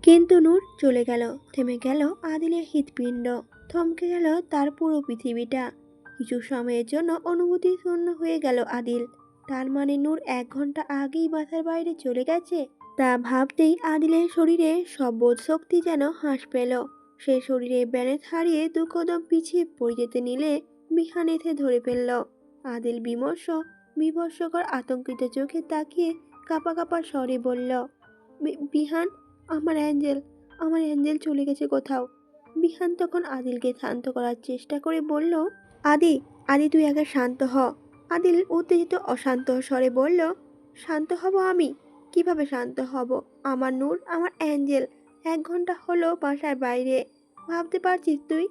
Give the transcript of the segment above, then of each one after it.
কিন্তু নূর চলে গেল। থেমে গেল আদিলের হৃৎপিণ্ড, থমকে গেল তার পুরো পৃথিবীটা। কিছু সময়ের জন্য অনুভূতি শূন্য হয়ে গেল আদিল। তার মানে নূর 1 ঘন্টা আগেই বাসার বাইরে চলে গেছে। তা ভাবতেই আদিলের শরীরে সব বোধ শক্তি যেন হ্রাস পেল। সে শরীরে ব্যালেন্স হারিয়ে 2 কদম পিছিয়ে পড়ে যেতে নিলে বিহান এসে ধরে ফেলল। আদিল বিমর্ষ, বিভৎসকর আতঙ্কিত চোখে তাকিয়ে কাঁপা কাঁপা স্বরে বলল, বিহান, আমার অ্যাঞ্জেল, আমার অ্যাঞ্জেল চলে গেছে কোথাও। বিহান তখন আদিলকে শান্ত করার চেষ্টা করে বলল, আদি, আদি তুই আগে শান্ত হ। আদিল উত্তেজিত অশান্ত স্বরে বলল, শান্ত হব আমি? কিভাবে শান্ত হব? আমার নূর, আমার অ্যাঞ্জেল 1 ঘন্টা হলো বাসার বাইরে। ভাবতে পারছিস তুই?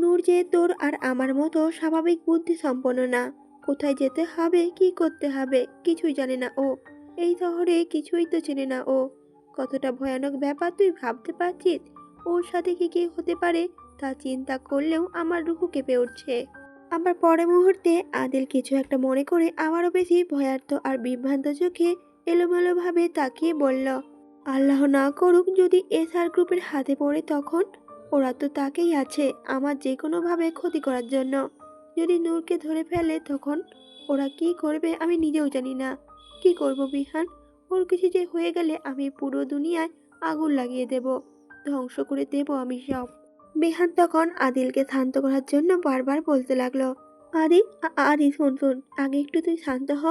নূর যে তোর আর আমার মতো স্বাভাবিক বুদ্ধি সম্পন্ন না। কোথায় যেতে হবে, কি করতে হবে কিছুই জানে না ও। এই শহরে কিছুই তো চেনে না ও। কতটা ভয়ানক ব্যাপার তুই ভাবতে পারছিস? ওর সাথে কি কি হতে পারে তা চিন্তা করলেও আমার রুহু কেঁপে উঠছে। আবার পরে মুহূর্তে আদিল কিছু একটা মনে করে আবারও বেশি ভয়ার্থ আর বিভ্রান্ত চোখে এলোমেলোভাবে তাকিয়ে বলল, আল্লাহ না করুক যদি এসআর গ্রুপের হাতে পড়ে তখন? ওরা তো তাকেই আছে আমার যে কোনোভাবে ক্ষতি করার জন্য। যদি নূরকে ধরে ফেলে তখন ওরা কি করবে আমি নিজেও জানি না। কি করব বিহান? ওর কিছু যে হয়ে গেলে আমি পুরো দুনিয়ায় আগুন লাগিয়ে দেব, ধ্বংস করে দেব আমি সব। বিহান তখন আদিলকে শান্ত করার জন্য বারবার বলতে লাগলো, আদি, আদি শোন শোন, আগে একটু তুই শান্ত হ।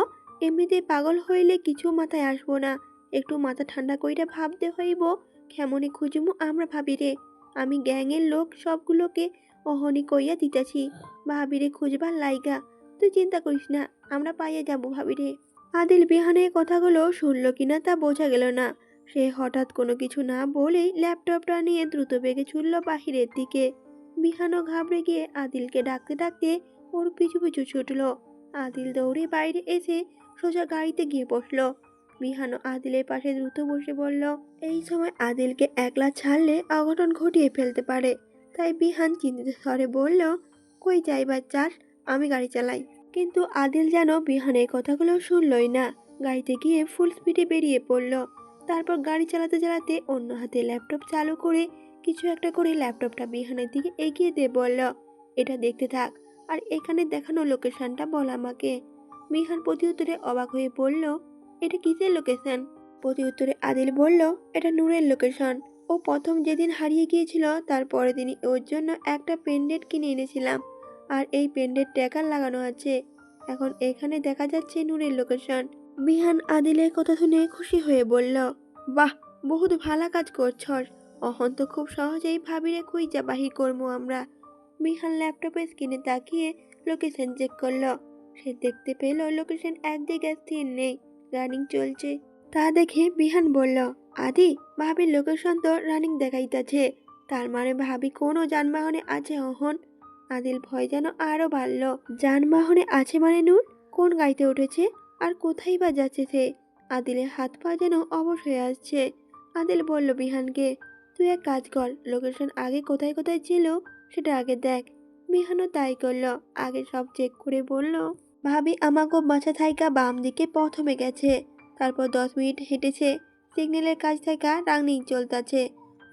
এমনিতেই পাগল হইলে কিছু মাথায় আসবো না। একটু মাথা ঠান্ডা কইরা ভাবতে হইব কেমনে খুঁজমু আমরা ভাবিরে। আমি গ্যাংয়ের লোক সবগুলোকে অহনি কইয়া দিতেছি ভাবিরে খুঁজবার লাইগা। তুই চিন্তা করিস না, আমরা পাইয়া যাবো ভাবিরে। আদিল বিহানের কথাগুলো শুনল কিনা তা বোঝা গেল না। সে হঠাৎ কোনো কিছু না বলেই ল্যাপটপটা নিয়ে দ্রুত বেগে ছুটল বাহিরের দিকে। বিহানও ঘাবড়ে গিয়ে আদিলকে ডাকতে ডাকতে ওর পিছু পিছু ছুটল। আদিল দৌড়ে বাইরে এসে সোজা গাড়িতে গিয়ে বসল। বিহানও আদিলের পাশে দ্রুত বসে বলল, এই সময় আদিলকে একলা ছাড়লে অঘটন ঘটিয়ে ফেলতে পারে। তাই বিহান চিন্তিত স্বরে বলল, কই যাইবার চাস, আমি গাড়ি চালাই। কিন্তু আদিল যেন বিহানের কথাগুলো শুনলই না। গাড়িতে গিয়ে ফুল স্পিডে বেরিয়ে পড়ল। তারপর গাড়ি চালাতে চালাতে অন্য হাতে ল্যাপটপ চালু করে কিছু একটা করে ল্যাপটপটা বিহানের দিকে এগিয়ে দিয়ে বলল, এটা দেখতে থাক, আর এখানে দেখানো লোকেশনটা বল আমাকে। বিহান প্রতি উত্তরে অবাক হয়ে বলল, এটা কিসের লোকেশন? প্রতি উত্তরে আদিল বলল, এটা নূরের লোকেশন। ও প্রথম যেদিন হারিয়ে গিয়েছিল তার পরের দিনই ওর জন্য একটা পেনডেন্ট কিনে এনেছিলাম, আর এই পেনডেন্ট ট্র্যাকার লাগানো আছে। এখন এখানে দেখা যাচ্ছে নূরের লোকেশন। বিহান আদিলের কথা শুনে খুশি হয়ে বলল, বাহ, বহুত ভালো কাজ করছস। অহন তো খুব সহজেই ভাবিরে খুঁজা বাহির করবো আমরা। বিহান ল্যাপটপের স্ক্রিনে তাকিয়ে লোকেশন চেক করলো। সে দেখতে পেল লোকেশন একদিকে স্থির নেই, রানিং চলছে। তা দেখে বিহান বলল, আদি, ভাবির লোকেশন তো রানিং দেখাইতেছে। তার মানে ভাবি কোনো যানবাহনে আছে অহন। আদিল ভয় যেন আরো বাড়ল। যানবাহনে আছে মানে নূর কোন গাড়িতে উঠেছে আর কোথায় বা যাচ্ছে সে? আদিলের হাত পা যেন অবশ হয়ে আসছে। আদিল বলল বিহানকে, তুই এক কাজ কর, লোকেশন আগে কোথায় কোথায় ছিল সেটা আগে দেখ। বিহানও তাই করলো। আগে সব চেক করে বলল, ভাবি আমাকে বাসা থাইকা বাম দিকে প্রথমে গেছে, তারপর 10 মিনিট হেঁটেছে, সিগন্যালের কাছ থেকে রানিং চলতেছে,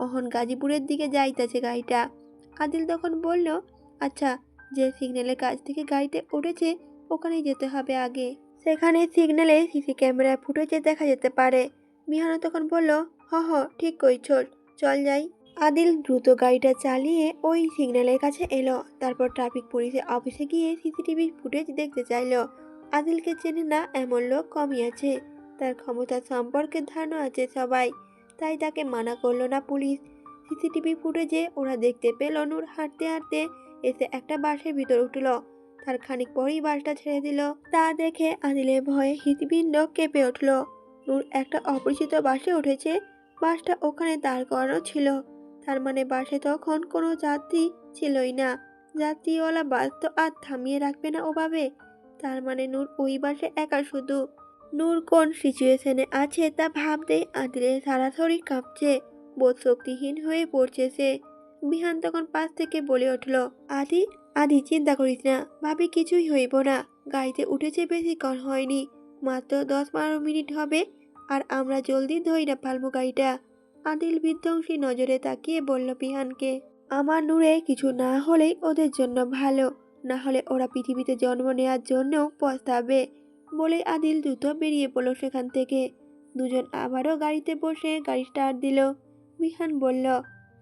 অহন গাজীপুরের দিকে যাইতেছে গাড়িটা। আদিল তখন বলল, আচ্ছা, যে সিগন্যালের কাছ থেকে গাড়িতে উঠেছে ওখানেই যেতে হবে আগে, সেখানে সিগন্যালে সিসি ক্যামেরায় ফুটেজে দেখা যেতে পারে। বিহানা তখন বলল, হ হ, ঠিক কইছস, চল যাই। আদিল দ্রুত গাড়িটা চালিয়ে ওই সিগন্যালের কাছে এলো। তারপর ট্রাফিক পুলিশের অফিসে গিয়ে সিসিটিভি ফুটেজ দেখতে চাইলো। আদিলকে চেনে না এমন লোক কমই আছে, তার ক্ষমতা সম্পর্কে ধারণা আছে সবাই, তাই তাকে মানা করলো না পুলিশ। সিসিটিভি ফুটেজে ওরা দেখতে পেল নূর হাঁটতে হাঁটতে এসে একটা বাসের ভিতর উঠল। তার খানিক পরেই বাসটা ছেড়ে দিল। তা দেখে আদিলের ভয়ে হৃৎপিণ্ড কেঁপে উঠল। নূর একটা অপরিচিত বাসে উঠেছে। বাসটা ওখানে দাঁড় করানো ছিল, তার মানে বাসে তখন কোনো যাত্রী ছিলই না। যাত্রীওয়ালা বাস তো আর থামিয়ে রাখবে না ওভাবে। তার মানে নূর ওই বাসে একা শুধু। নূর কোন সিচুয়েশনে আছে তা ভাবতেই আদিলের সারা শরীর কাঁপছে, বোধ শক্তিহীন হয়ে পড়ছে সে। বিহান তখন পাশ থেকে বলে উঠল, আদি, আদি চিন্তা করিস না, ভাবি কিছুই হইব না। গাড়িতে উঠেছে বেশিক্ষণ হয়নি, মাত্র 10-12 মিনিট হবে, আর আমরা জলদি ধইরা পালবো গাড়িটা। আদিল বিধ্বংসী নজরে তাকিয়ে বলল বিহানকে, আমার নূরে কিছু না হলেই ওদের জন্য ভালো, না হলে ওরা পৃথিবীতে জন্ম নেওয়ার জন্যও পস্তাবে। বলে আদিল দ্রুত বেরিয়ে পড়ল সেখান থেকে। দুজন আবারও গাড়িতে বসে গাড়ি স্টার্ট দিল। বিহান বলল,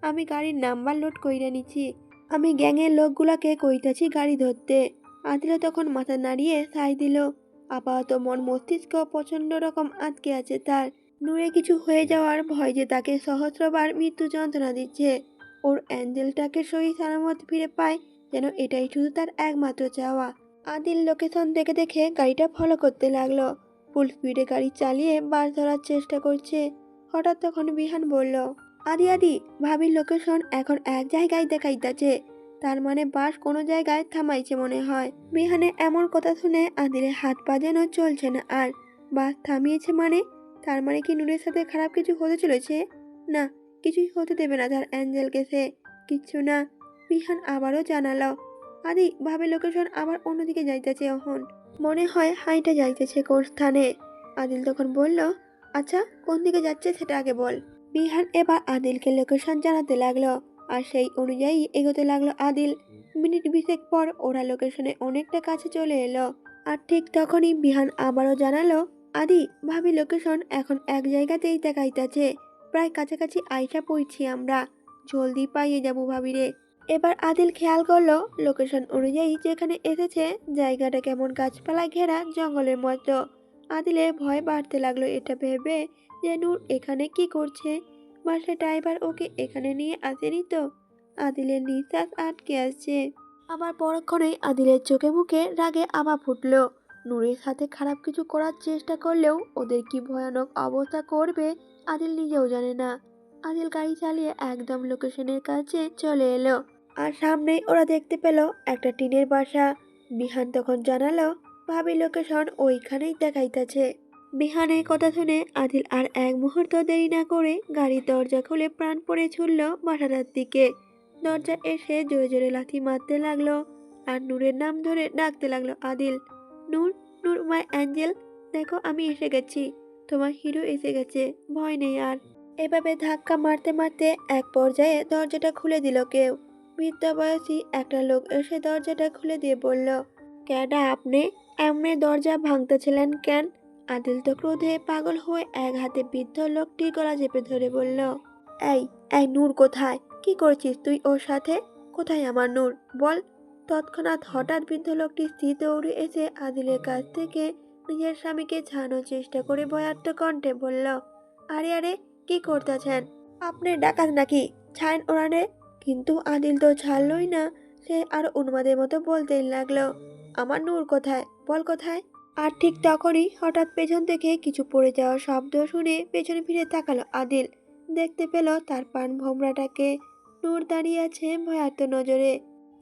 আমি গাড়ির নাম্বার লোড কইরা নিচ্ছি, আমি গ্যাংয়ের লোকগুলাকে কইতাছি গাড়ি ধরতে। আদিলও তখন মাথা নাড়িয়ে সাই দিল। আপাতত মন মস্তিষ্ক প্রচন্ড রকম আটকে আছে তার। নূরে কিছু হয়ে যাওয়ার ভয় যে তাকে সহস্রবার মৃত্যু যন্ত্রণা দিচ্ছে। ওর অ্যাঞ্জেলটাকে সহি সালামত ফিরে পায়, যেন এটাই শুধু তার একমাত্র চাওয়া। আদিল লোকেশন দেখে দেখে গাড়িটা ফলো করতে লাগলো। ফুল স্পিডে গাড়ি চালিয়ে বাস ধরার চেষ্টা করছে। হঠাৎ তখন বিহান বলল, আদি আদি, ভাবির লোকেশন এখন এক জায়গায় দেখাইতেছে, তার মানে বাস কোনো জায়গায় থামাইছে মনে হয়। বিহানে এমন কথা শুনে আদিলের হাত পা যেন চলছে না আর। বাস থামিয়েছে মানে? তার মানে কি নূরের সাথে খারাপ কিছু হতে চলেছে? না, কিছুই হতে দেবে না তার অ্যাঞ্জেলকে সে। কিচ্ছু না। বিহান আবারও জানালো, আদি, ভাবে লোকেশন আবার অন্যদিকে যাইতেছে এখন, মনে হয় হাইটা যাইতেছে কোন স্থানে। আদিল তখন বলল, আচ্ছা কোন দিকে যাচ্ছে সেটা আগে বল। বিহান এবার আদিলকে লোকেশন জানাতে লাগলো, আর সেই অনুযায়ী এগোতে লাগলো আদিল। মিনিট 20 পর ওরা লোকেশনে অনেকটা কাছে চলে এলো। আর ঠিক তখনই বিহান আবারও জানালো, আদি, ভাবি লোকেশন এখন এক জায়গাতেই দেখাইতেছে, প্রায় কাছাকাছি আইসা পড়ছি আমরা, জলদি পাইয়ে যাবো ভাবিরে। এবার আদিল খেয়াল করলো লোকেশন অনুযায়ী যেখানে এসেছে জায়গাটা কেমন গাছপালায় ঘেরা জঙ্গলের মতো। আদিলের ভয় বাড়তে লাগলো এটা ভেবে যে নূর এখানে কি করছে, বাসের ড্রাইভার ওকে এখানে নিয়ে আসেনি তো। আদিলের নিঃশ্বাস আটকে আসছে। আবার পরক্ষণেই আদিলের চোখে মুখে রাগে আভা ফুটলো। নূরের সাথে খারাপ কিছু করার চেষ্টা করলেও ওদের কি ভয়ানক অবস্থা করবে আদিল নিজেও জানে না। আদিল গাড়ি চালিয়ে একদম লোকেশনের কাছে চলে এলো। আর সামনেই ওরা দেখতে পেল একটা টিনের বাসা। বিহান তখন জানালো, ভাবি লোকেশন ওইখানেই দেখাইতেছে। বিহানের কথা শুনে আদিল আর এক মুহূর্ত দেরি না করে গাড়ির দরজা খুলে প্রাণপণে ছুটল বাসাটার দিকে। দরজা এসে জোরে জোরে লাথি মারতে লাগলো আর নূরের নাম ধরে ডাকতে লাগলো আদিল, নূর, নূর মাই অ্যাঞ্জেল, দেখো আমি এসে গেছি, তোমার হিরো এসে গেছে, ভয় নেই আর। এভাবে ধাক্কা মারতে মারতে এক পর্যায়ে দরজাটা খুলে দিল কেউ। বৃদ্ধ বয়সী একটা লোক এসে দরজাটা খুলে দিয়ে বলল, ক্যাডা আপনি, এমনি দরজা ভাঙতেছিলেন কেন? আদিল তো ক্রোধে পাগল হয়ে এক হাতে বৃদ্ধ লোকটির গলা চেপে ধরে বলল, এই এই নূর কোথায়? কি করছিস তুই ওর সাথে? কোথায় আমার নূর, বল। তৎক্ষণাৎ হঠাৎ বৃদ্ধ লোকটি স্ত্রী দৌড়ে এসে আদিলের কাছ থেকে নিজের স্বামীকে ছাড়ানোর চেষ্টা করে ভয়ার্থ কণ্ঠে বলল, আরে আরে, কি করতেছেন? আপনি ডাকাত নাকি? ছাড়েন ওরানে। কিন্তু আদিল তো ছাড়লই না। সে আর উন্মাদের মতো বলতেই লাগলো, আমার নূর কোথায়, বল কোথায়। আর ঠিক তখনই হঠাৎ পেছন থেকে কিছু পড়ে যাওয়ার শব্দ শুনে পেছনে ফিরে তাকালো আদিল। দেখতে পেল তার পান ভোমরাটাকে। নূর দাঁড়িয়ে আছে ভয়ার্থ নজরে,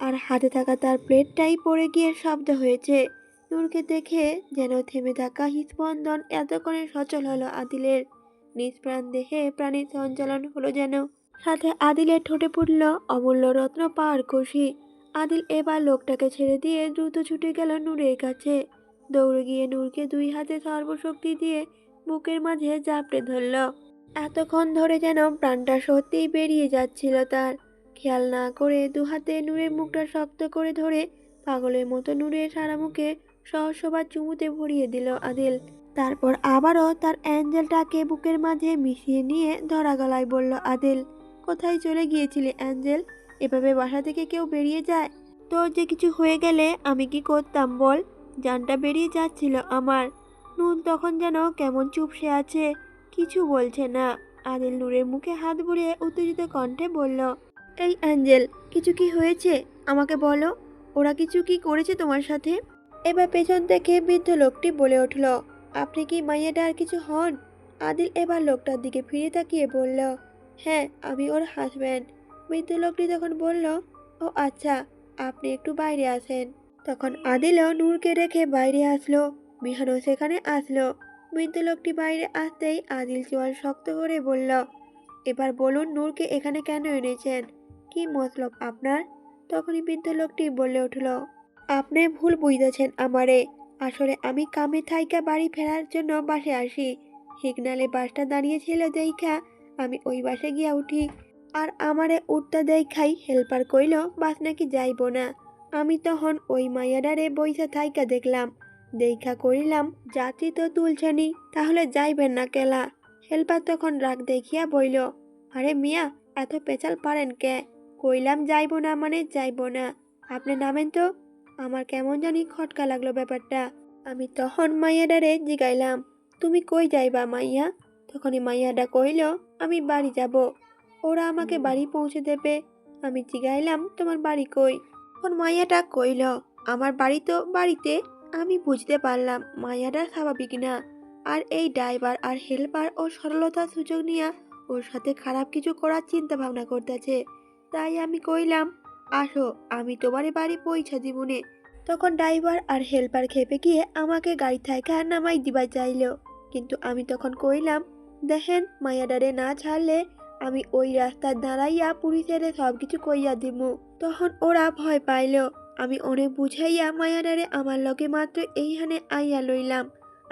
আর হাতে থাকা তার প্লেটটাই পড়ে গিয়ে শব্দ হয়েছে। নূরকে দেখে যেন থেমে থাকা হৃৎস্পন্দন এতক্ষণে সচল হলো আদিলের। নিষ্প্রাণ দেহে প্রাণীর সঞ্চালন হলো যেন। সাথে আদিলের ঠোঁটে ফুটল অমূল্য রত্ন পাওয়ার খুশি। আদিল এবার লোকটাকে ছেড়ে দিয়ে দ্রুত ছুটে গেল নূরের কাছে। দৌড়ে গিয়ে নূরকে দুই হাতে সর্বশক্তি দিয়ে বুকের মাঝে জাপটে ধরল। এতক্ষণ ধরে যেন প্রাণটা সত্যিই বেরিয়ে যাচ্ছিল তার। খেয়াল না করে দু হাতে নূরের মুখটা শক্ত করে ধরে পাগলের মতো নূরের সারা মুখে সহস্রবার চুমুতে ভরিয়ে দিল আদিল। তারপর আবারও তার অ্যাঞ্জেলটাকে বুকের মাঝে মিশিয়ে নিয়ে ধরা গলায় বলল আদিল, কোথায় চলে গিয়েছিলি অ্যাঞ্জেল? এভাবে বাসা থেকে কেউ বেরিয়ে যায়? তোর যে কিছু হয়ে গেলে আমি কি করতাম বল? জানটা বেরিয়ে যাচ্ছিল আমার। নূর তখন যেন কেমন চুপসে আছে, কিছু বলছে না। আদিল নূরের মুখে হাত বুলিয়ে উত্তেজিত কণ্ঠে বলল, এই অ্যাঞ্জেল, কিছু কি হয়েছে? আমাকে বলো, ওরা কিছু কি করেছে তোমার সাথে? এবার পেছন থেকে বৃদ্ধ লোকটি বলে উঠল, আপনি কি মাইয়াটার কিছু হন? আদিল এবার লোকটার দিকে ফিরে তাকিয়ে বলল, হ্যাঁ, আমি ওর হাজব্যান্ড। বৃদ্ধ লোকটি তখন বলল, ও আচ্ছা, আপনি একটু বাইরে আসেন। তখন আদিলও নূরকে রেখে বাইরে আসলো। বিহানও সেখানে আসলো। বৃদ্ধ লোকটি বাইরে আসতেই আদিল চোয়াল শক্ত করে বলল, এবার বলুন নূরকে এখানে কেন এনেছেন? কি মতলব আপনার? তখনই বৃদ্ধ লোকটি বলে উঠল, আপনি ভুল বুঝতেছেন আমারে। আসলে আমি কামে থাইকা বাড়ি ফেরার জন্য বাসে আসি। সিগনালে বাসটা দাঁড়িয়েছিল দেইখা আমি ওই বাসে গিয়া উঠি। আর আমারে উঠতে দেখাই হেল্পার কইল বাস নাকি যাইব না। আমি তখন ওই মাইয়াডারে বইসা থাইকা দেখলাম, দেখা করিলাম যাত্রী তো তুলছেনি, তাহলে যাইবেন না কেলা। হেল্পার তখন রাগ দেখিয়া বইল, আরে মিয়া এত পেঁচাল পারেন কে? কইলাম যাইব না মানে যাইব না, আপনি নামেন তো। আমার কেমন জানি খটকা লাগলো ব্যাপারটা। আমি তখন মাইয়াডারে জিগাইলাম, তুমি কই যাইবা মাইয়া? তখনই মাইয়াডা কইল, আমি বাড়ি যাব, ওরা আমাকে বাড়ি পৌঁছে দেবে। আমি জিগাইলাম, তোমার বাড়ি কই? তখন মাইয়াটা কইল, আমার বাড়ি তো বাড়িতে। আমি বুঝতে পারলাম মাইয়াটা স্বাভাবিক না, আর এই ড্রাইভার আর হেল্পার ও সরলতার সুযোগ নিয়া ওর সাথে খারাপ কিছু করার চিন্তা ভাবনা করতেছে। তাই আমি কইলাম, আসো আমি তোমার বাড়ি পৌঁছা দিবনে। তখন ড্রাইভার আর হেল্পার খেপে গিয়ে আমাকে গাড়ি থেকে নামাই দিবা চাইল, কিন্তু আমি তখন কইলাম, দেখেন মাইয়াডারে না ছাড়লে আমি ওই রাস্তায় দাঁড়াইয়া পুলিশের সবকিছু কইয়া দিমু। তখন ওরা ভয় পাইল। আমি অনেক বুঝাইয়া মায়াডারে আমার লগে মাত্র এইখানে আইয়া লইলাম।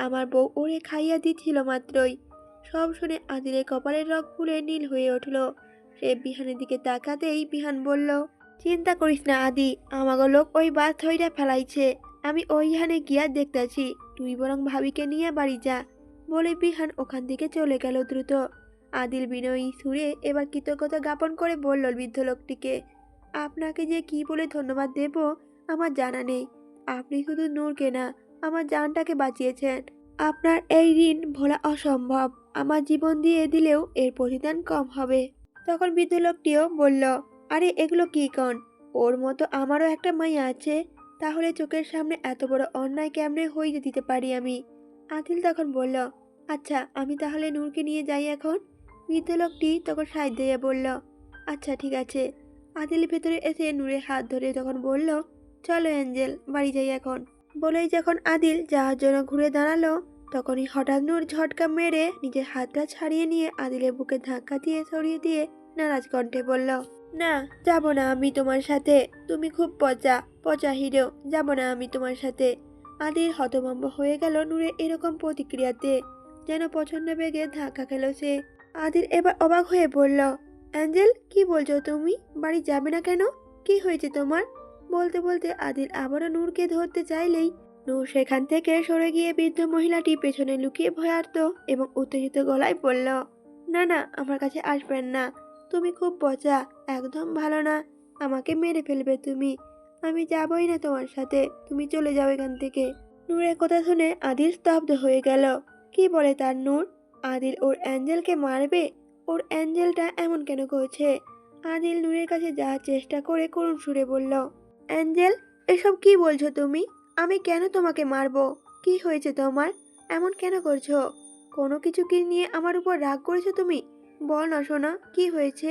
আমার বউ ওরে খাইয়া দিছিল মাত্রই। সব শুনে আদিলের কপালের রগ ফুলে নীল হয়ে উঠল। সে বিহানের দিকে তাকাতেই বিহান বলল, চিন্তা করিস না আদি, আমাগো লোক ওই বাস ধইরা ফেলাইছে। আমি ওইখানে গিয়া দেখতেছি, তুই বরং ভাবিকে নিয়ে বাড়ি যা। বলে বিহান ওখান থেকে চলে গেল দ্রুত। আদিল বিনয়ী সুরে এবার কৃতজ্ঞতা জ্ঞাপন করে বলল বৃদ্ধ লোকটিকে, আপনাকে যে কি বলে ধন্যবাদ দেব আমার জানা নেই। আপনি শুধু নূরকে না, আমার জানটাকে বাঁচিয়েছেন। আপনার এই ঋণ ভোলা অসম্ভব। আমার জীবন দিয়ে দিলেও এর প্রতিদান কম হবে। তখন বৃদ্ধ লোকটিও বলল, আরে এগুলো কি কন? ওর মতো আমারও একটা মাইয়া আছে, তাহলে চোখের সামনে এত বড় অন্যায় কেমনে হইতে দিতে পারি আমি? আদিল তখন বলল, আচ্ছা আমি তাহলে নূরকে নিয়ে যাই এখন। বৃদ্ধ লোকটি তখন সাইড দিয়ে বলল, আচ্ছা ঠিক আছে। আদিল ভেতরে এসে নূরের হাত ধরে তখন বলল, চলো অ্যাঞ্জেল, বাড়ি যাই এখন। বলেই যখন আদিল যাওয়ার জন্য ঘুরে দাঁড়ালো, তখনই হঠাৎ নূর ঝটকা মেরে নিজের হাতটা ছাড়িয়ে নিয়ে আদিলের বুকে ধাক্কা দিয়ে সরিয়ে দিয়ে নারাজ কণ্ঠে বলল, না যাব না আমি তোমার সাথে। তুমি খুব পচা পচা হিরো, যাব না আমি তোমার সাথে। আদিল হতভম্ব হয়ে গেল নূরের এরকম প্রতিক্রিয়াতে, যেন পছন্দ বেগে ধাক্কা খেল সে। আদিল এবার অবাক হয়ে বলল, অ্যাঞ্জেল কি বলছো তুমি? বাড়ি যাবে না কেন? কি হয়েছে তোমার? বলতে বলতে আদিল আবারও নূরকে ধরতে চাইলেই নূর সেখান থেকে সরে গিয়ে বৃদ্ধ মহিলাটি পেছনে লুকিয়ে ভয়ার্ত এবং উত্তেজিত গলায় বলল, না না আমার কাছে আসবেন না, তুমি খুব পচা, একদম ভালো না, আমাকে মেরে ফেলবে তুমি। আমি যাবই না তোমার সাথে, তুমি চলে যাও এখান থেকে। নূরের কথা শুনে আদিল স্তব্ধ হয়ে গেল। কি বলে তার নূর? আদিল ওর অ্যাঞ্জেলকে মারবে? ওর অ্যাঞ্জেলটা এমন কেন করছে? আদিল নূরের কাছে যাওয়ার চেষ্টা করে করুণ সুরে বলল, অ্যাঞ্জেল এসব কি বলছো তুমি? আমি কেন তোমাকে মারবো? কি হয়েছে তোমার? এমন কেন করছো? কোনো কিছু কি নিয়ে আমার উপর রাগ করেছো তুমি? বল না সোনা, কি হয়েছে?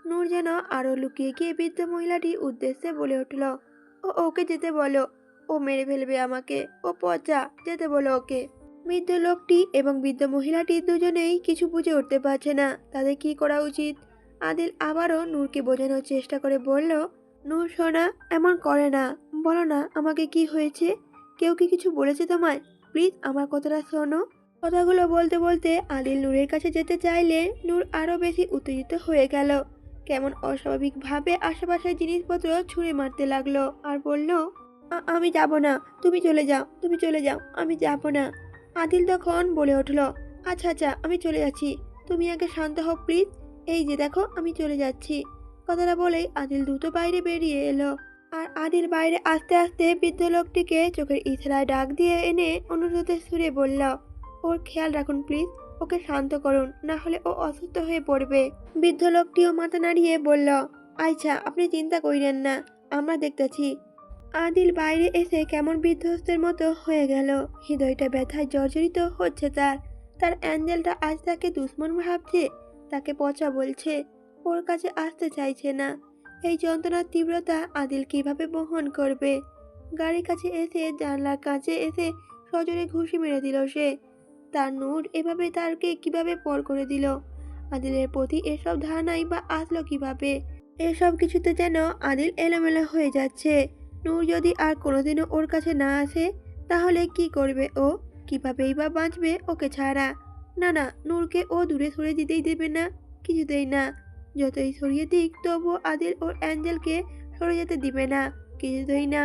নূর যেন আরো লুকিয়ে গিয়ে বৃদ্ধ মহিলাটির উদ্দেশ্যে বলে উঠল, ওকে যেতে বলো, ও মেরে ফেলবে আমাকে, ও পচা, যেতে বলো ওকে। বৃদ্ধ লোকটি এবং বৃদ্ধ মহিলাটি দুজনেই কিছু বুঝে উঠতে পারছে না তাদের কি করা উচিত। আদিল আবারও নূরকে বোঝানোর চেষ্টা করে বলল, নূর সোনা এমন করে না, বলো না আমাকে কি হয়েছে? কেউ কি কিছু বলেছে তোমায়? প্লিজ আমার কথাটা শোনো। কথাগুলো বলতে বলতে আদিল নূরের কাছে যেতে চাইলে নূর আরো বেশি উত্তেজিত হয়ে গেল। কেমন অস্বাভাবিকভাবে আশেপাশের জিনিসপত্র ছুঁড়ে মারতে লাগলো আর বলল, আমি যাব না, তুমি চলে যাও, তুমি চলে যাও, আমি যাব না। আদিল তখন বলে উঠল, আচ্ছা আচ্ছা আমি চলে যাচ্ছি, তুমি আগে শান্ত হও প্লিজ। এই যে দেখো আমি চলে যাচ্ছি। কথাটা বলেই আদিল দ্রুত বাইরে বেরিয়ে এলো। আর আদিল বাইরে আস্তে আস্তে বৃদ্ধ লোকটিকে চোখের ইশারায় ডাক দিয়ে এনে অনুরোধের সুরে বলল, ওর খেয়াল রাখুন প্লিজ, ওকে শান্ত করুন, না হলে ও অসুস্থ হয়ে পড়বে। বৃদ্ধ লোকটিও মাথা নাড়িয়ে বলল, আচ্ছা আপনি চিন্তা করিলেন না, আমরা দেখতেছি। আদিল বাইরে এসে কেমন বিধ্বস্তের মতো হয়ে গেল। হৃদয়টা ব্যথায় জর্জরিত হচ্ছে তার। তার অ্যাঞ্জেলটা আজ তাকে দুশ্মন ভাবছে, তাকে পচা বলছে, ওর কাছে আসতে চাইছে না। এই যন্ত্রণার তীব্রতা আদিল কিভাবে বহন করবে? গাড়ির কাছে এসে জানলার কাছে এসে সজোরে ঘুষি মেরে দিল সে। তার নূর এভাবে তারকে কিভাবে পর করে দিল? আদিলের প্রতি এসব ধারণাই বা আসলো কিভাবে? এসব কিছুতে যেন আদিল এলোমেলো হয়ে যাচ্ছে। নূর যদি আর কোনোদিনও ওর কাছে না আসে, তাহলে কি করবে ও? কিভাবেই বা বাঁচবে ওকে ছাড়া? না না, নূরকে ও দূরে সরে দিতেই দেবে না, কিছুতেই না। যতই সরিয়ে দিক তবুও আদিল ওর অ্যাঞ্জেলকে সরে যেতে দিবে না, কিছুতেই না।